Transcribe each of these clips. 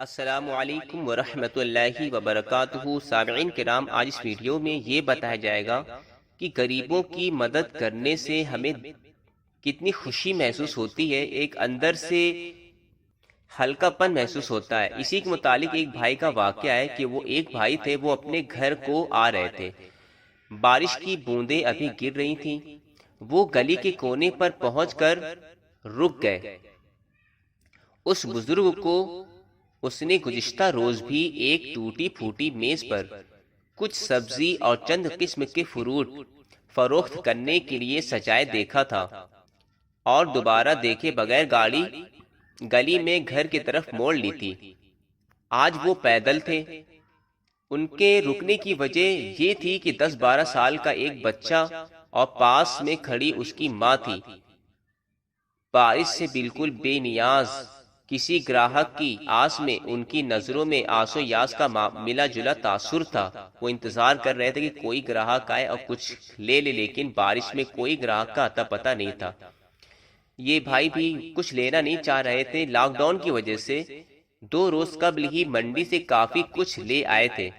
السلام علیکم ورحمۃ اللہ وبرکاتہ۔ سامعین کرام، آج اس ویڈیو میں یہ بتایا جائے گا کہ غریبوں کی مدد کرنے سے ہمیں کتنی خوشی محسوس ہوتی ہے، ایک اندر سے ہلکا پن محسوس ہوتا ہے۔ اسی کے متعلق ایک بھائی کا واقعہ ہے کہ وہ ایک بھائی تھے، وہ اپنے گھر کو آ رہے تھے، بارش کی بوندیں ابھی گر رہی تھیں، وہ گلی کے کونے پر پہنچ کر رک گئے۔ اس بزرگ کو اس نے گزشتہ روز بھی ایک ٹوٹی پھوٹی میز پر کچھ سبزی اور چند قسم کے فروٹ فروخت کرنے کے لیے سجائے دیکھا تھا، اور دوبارہ دیکھے بغیر گاڑی گلی میں گھر کی طرف موڑ لی تھی۔ آج وہ پیدل تھے۔ ان کے رکنے کی وجہ یہ تھی کہ 10-12 سال کا ایک بچہ اور پاس میں کھڑی اس کی ماں تھی۔ بارش سے بالکل بے نیاز کسی گراہک کی آس میں ان کی نظروں میں آس و یاس کا ملا جلا تاثر تھا۔ وہ انتظار کر رہے تھے کہ کوئی گراہک آئے اور کچھ لے لے، لیکن بارش میں کوئی گراہک کا اتا پتہ نہیں تھا۔ یہ بھائی بھی کچھ لینا نہیں چاہ رہے تھے۔ لاک ڈاؤن کی وجہ سے 2 روز قبل ہی منڈی سے کافی کچھ لے آئے تھے۔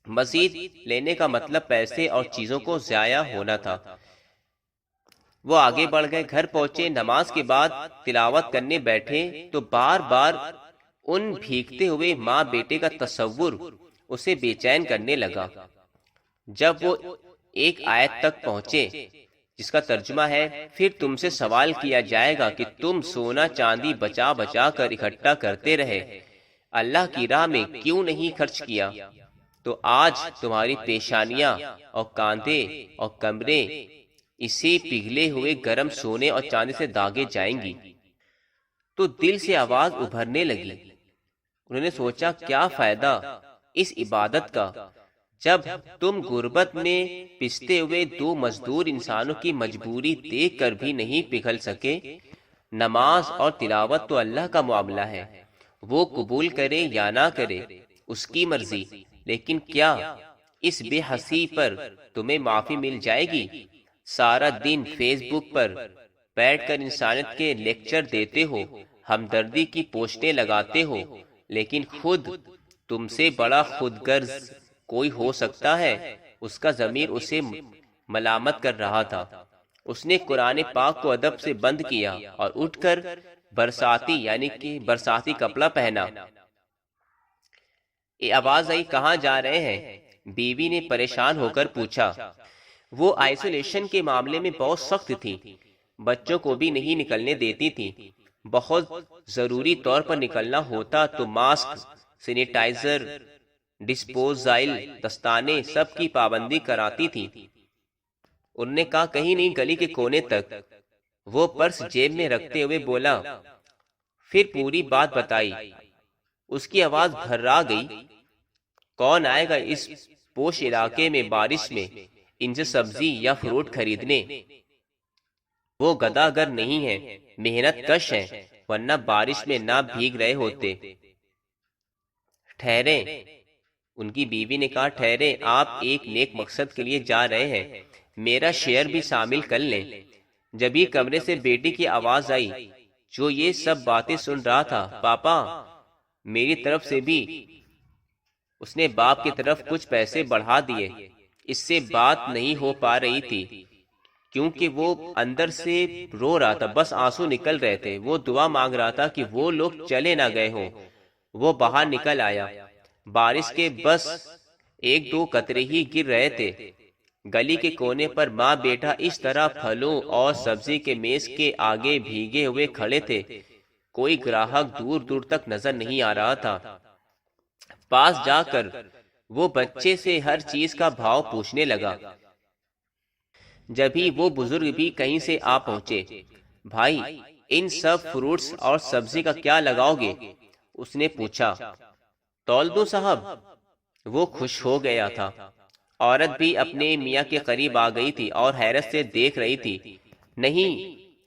مزید لینے کا مطلب پیسے اور چیزوں کو ضائع ہونا تھا۔ وہ آگے بڑھ گئے، گھر پہنچے، نماز کے بعد تلاوت کرنے بیٹھے تو بار بار ان بھیگتے ہوئے ماں بیٹے کا تصور اسے بے چین کرنے لگا۔ جب وہ ایک آیت تک پہنچے جس کا ترجمہ ہے، پھر تم سے سوال کیا جائے گا کہ تم سونا چاندی بچا بچا کر اکٹھا کرتے رہے، اللہ کی راہ میں کیوں نہیں خرچ کیا، تو آج تمہاری پیشانیاں اور کاندھے اور کمریں اسی پگھلے ہوئے گرم سونے اور چاندی سے داغے جائیں گی۔ تو دل سے آواز ابھرنے لگی۔ انہوں نے سوچا، کیا فائدہ اس عبادت کا جب تم غربت میں پستے ہوئے 2 مزدور انسانوں کی مجبوری دیکھ کر بھی نہیں پگھل سکے۔ نماز اور تلاوت تو اللہ کا معاملہ ہے، وہ قبول کرے یا نہ کرے اس کی مرضی، لیکن کیا اس بے حسی پر تمہیں معافی مل جائے گی؟ سارا دن فیس بک پر بیٹھ کر انسانیت کے لیکچر دیتے ہو، ہمدردی کی پوسٹیں لگاتے ہو، لیکن خود تم سے بڑا خود غرض کوئی ہو سکتا ہے؟ اس کا ضمیر اسے ملامت کر رہا تھا۔ اس نے قرآن پاک کو ادب سے بند کیا اور اٹھ کر برساتی یعنی کہ برساتی کپڑا پہنا۔ آواز آئی، کہاں جا رہے ہیں؟ بیوی نے پریشان ہو کر پوچھا۔ وہ آئسولیشن کے معاملے میں بہت سخت تھی، بچوں کو بھی نہیں نکلنے دیتی تھی۔ بہت ضروری طور پر نکلنا ہوتا تو ماسک، سینیٹائزر، ڈسپوزائل دستانے سب کی پابندی کراتی تھی۔ انہوں نے کہا، کہیں نہیں، گلی کے کونے تک۔ وہ پرس جیب میں رکھتے ہوئے بولا، پھر پوری بات بتائی۔ اس کی آواز بھرا گئی، کون آئے گا اس پوش علاقے میں بارش میں ان سے سبزی یا فروٹ خریدنے؟ وہ گدھا گر نہیں ہے، محنت کش ہیں، ورنہ بارش میں نہ بھیگ رہے ہوتے۔ ٹھہریں، ان کی بیوی نے کہا، ٹھہریں، آپ ایک نیک مقصد کے لیے جا رہے ہیں، میرا شیئر بھی شامل کر لیں۔ جب ہی کمرے سے بیٹی کی آواز آئی جو یہ سب باتیں سن رہا تھا، پاپا میری طرف سے بھی۔ اس نے باپ کی طرف کچھ پیسے بڑھا دیے۔ اس سے بات نہیں ہو پا رہی تھی کیونکہ وہ اندر سے رو رہا تھا، بس آنسو نکل رہے تھے۔ وہ دعا مانگ رہا تھا کہ وہ لوگ چلے نہ گئے ہوں۔ وہ باہر نکل آیا، بارش کے بس 1-2 قطرے ہی گر رہے تھے۔ گلی کے کونے پر ماں بیٹا اس طرح پھلوں اور سبزی کے میز کے آگے بھیگے ہوئے کھڑے تھے۔ کوئی گراہک دور دور تک نظر نہیں آ رہا تھا۔ پاس جا کر وہ بچے سے ہر چیز کا بھاؤ پوچھنے لگا۔ جبھی وہ بزرگ بھی کہیں سے آ پہنچے۔ بھائی، ان سب فروٹس اور سبزی کا کیا لگاؤ گے؟ اس نے پوچھا۔ تول دوں صاحب؟ وہ خوش ہو گیا تھا۔ عورت بھی اپنے میاں کے قریب آ گئی تھی اور حیرت سے دیکھ رہی تھی۔ نہیں،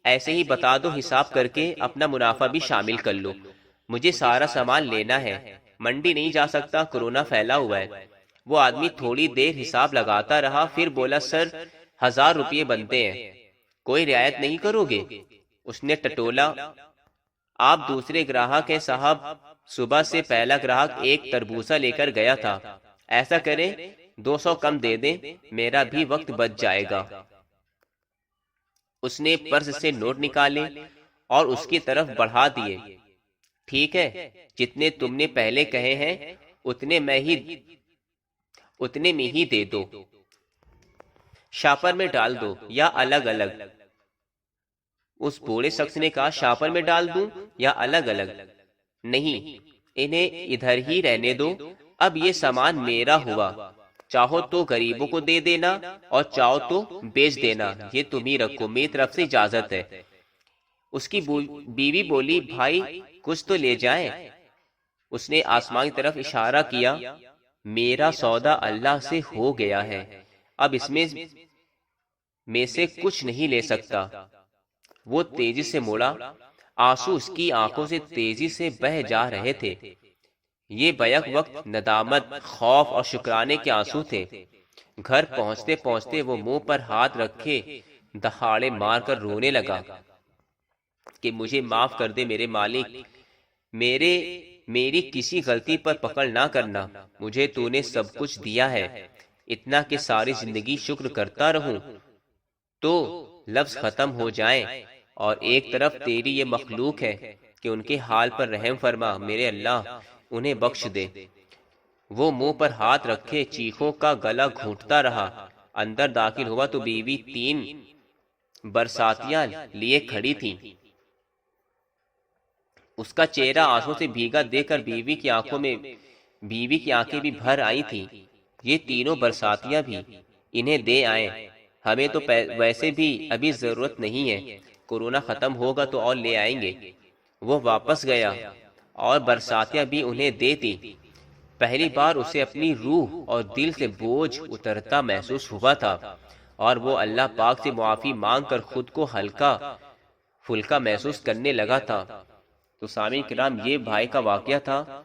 ایسے ہی بتا دو، حساب کر کے اپنا منافع بھی شامل کر لو، مجھے سارا سامان لینا ہے، منڈی نہیں جا سکتا، کورونا پھیلا ہوا ہے۔ وہ آدمی تھوڑی دیر حساب لگاتا رہا، پھر بولا، سر 1000 روپے بنتے ہیں، کوئی رعایت نہیں کرو گے؟ اس نے ٹٹولا۔ آپ دوسرے گراہک ہیں صاحب، صبح سے پہلا گراہک ایک تربوزہ لے کر گیا تھا، ایسا کریں 200 کم دے دیں، میرا بھی وقت بچ جائے گا۔ اس نے پرس سے نوٹ نکالے اور اس کی طرف بڑھا دیے۔ ٹھیک ہے، جتنے تم نے پہلے کہے ہیں اتنے میں ہی دے دو، شاپر میں ڈال دو یا الگ الگ۔ اس بوڑھے شخص نے کہا، شاپر میں ڈال دوں یا الگ الگ؟ نہیں، انہیں ادھر ہی رہنے دو، اب یہ سامان میرا ہوا، چاہو تو غریبوں کو دے دینا اور چاہو تو بیچ دینا، یہ تم ہی رکھو، میری طرف سے اجازت ہے۔ اس کی بیوی بولی، بھائی کچھ تو لے جائیں۔ اس نے آسمان کی طرف اشارہ کیا، میرا سودا اللہ سے ہو گیا ہے، اب اس میں سے کچھ نہیں لے سکتا۔ وہ تیزی سے مڑا، آنسو اس کی آنکھوں سے تیزی سے بہہ جا رہے تھے۔ یہ بیک وقت ندامت، خوف اور شکرانے کے آنسو تھے۔ گھر پہنچتے پہنچتے وہ منہ پر ہاتھ رکھے دہاڑے مار کر رونے لگا کہ مجھے معاف کر دے میرے مالک، میری کسی غلطی پر پکڑ نہ کرنا، مجھے تو نے سب کچھ دیا ہے، اتنا کہ ساری زندگی شکر کرتا رہوں تو لفظ ختم ہو جائیں، اور ایک طرف تیری یہ مخلوق ہے کہ ان کے حال پر رحم فرما، میرے اللہ انہیں بخش دے۔ وہ منہ پر ہاتھ رکھے چیخوں کا گلا گھونٹتا رہا۔ اندر داخل ہوا تو بیوی 3 برساتیاں لیے کھڑی تھی۔ اس کا چہرہ آنسوں سے بھیگا دیکھ کر بیوی کی آنکھیں بھی بھر آئی تھی۔ یہ تینوں برساتیاں بھی انہیں دے آئیں، ہمیں تو ویسے بھی ابھی ضرورت نہیں ہے، کورونا ختم ہوگا تو اور لے آئیں گے۔ وہ واپس گیا اور برساتیاں بھی انہیں دے دی۔ پہلی بار اسے اپنی روح اور دل سے بوجھ اترتا محسوس ہوا تھا، اور وہ اللہ پاک سے معافی مانگ کر خود کو ہلکا پھلکا محسوس کرنے لگا تھا۔ تو سامعین کرام، یہ بھائی کا واقعہ تھا،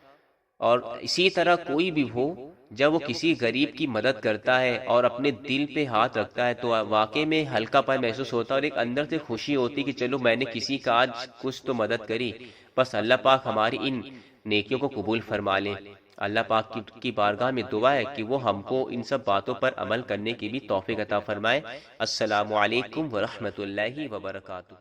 اور اسی طرح کوئی بھی ہو، جب وہ کسی غریب کی مدد کرتا ہے اور اپنے دل پہ ہاتھ رکھتا ہے تو واقعی میں ہلکا پن محسوس ہوتا ہے، اور ایک اندر سے خوشی ہوتی کہ چلو میں نے کسی کا آج کچھ تو مدد کری۔ بس اللہ پاک ہماری ان نیکیوں کو قبول فرما لے۔ اللہ پاک کی بارگاہ میں دعا ہے کہ وہ ہم کو ان سب باتوں پر عمل کرنے کی بھی توفیق عطا فرمائے۔ السلام علیکم ورحمۃ اللہ وبرکاتہ۔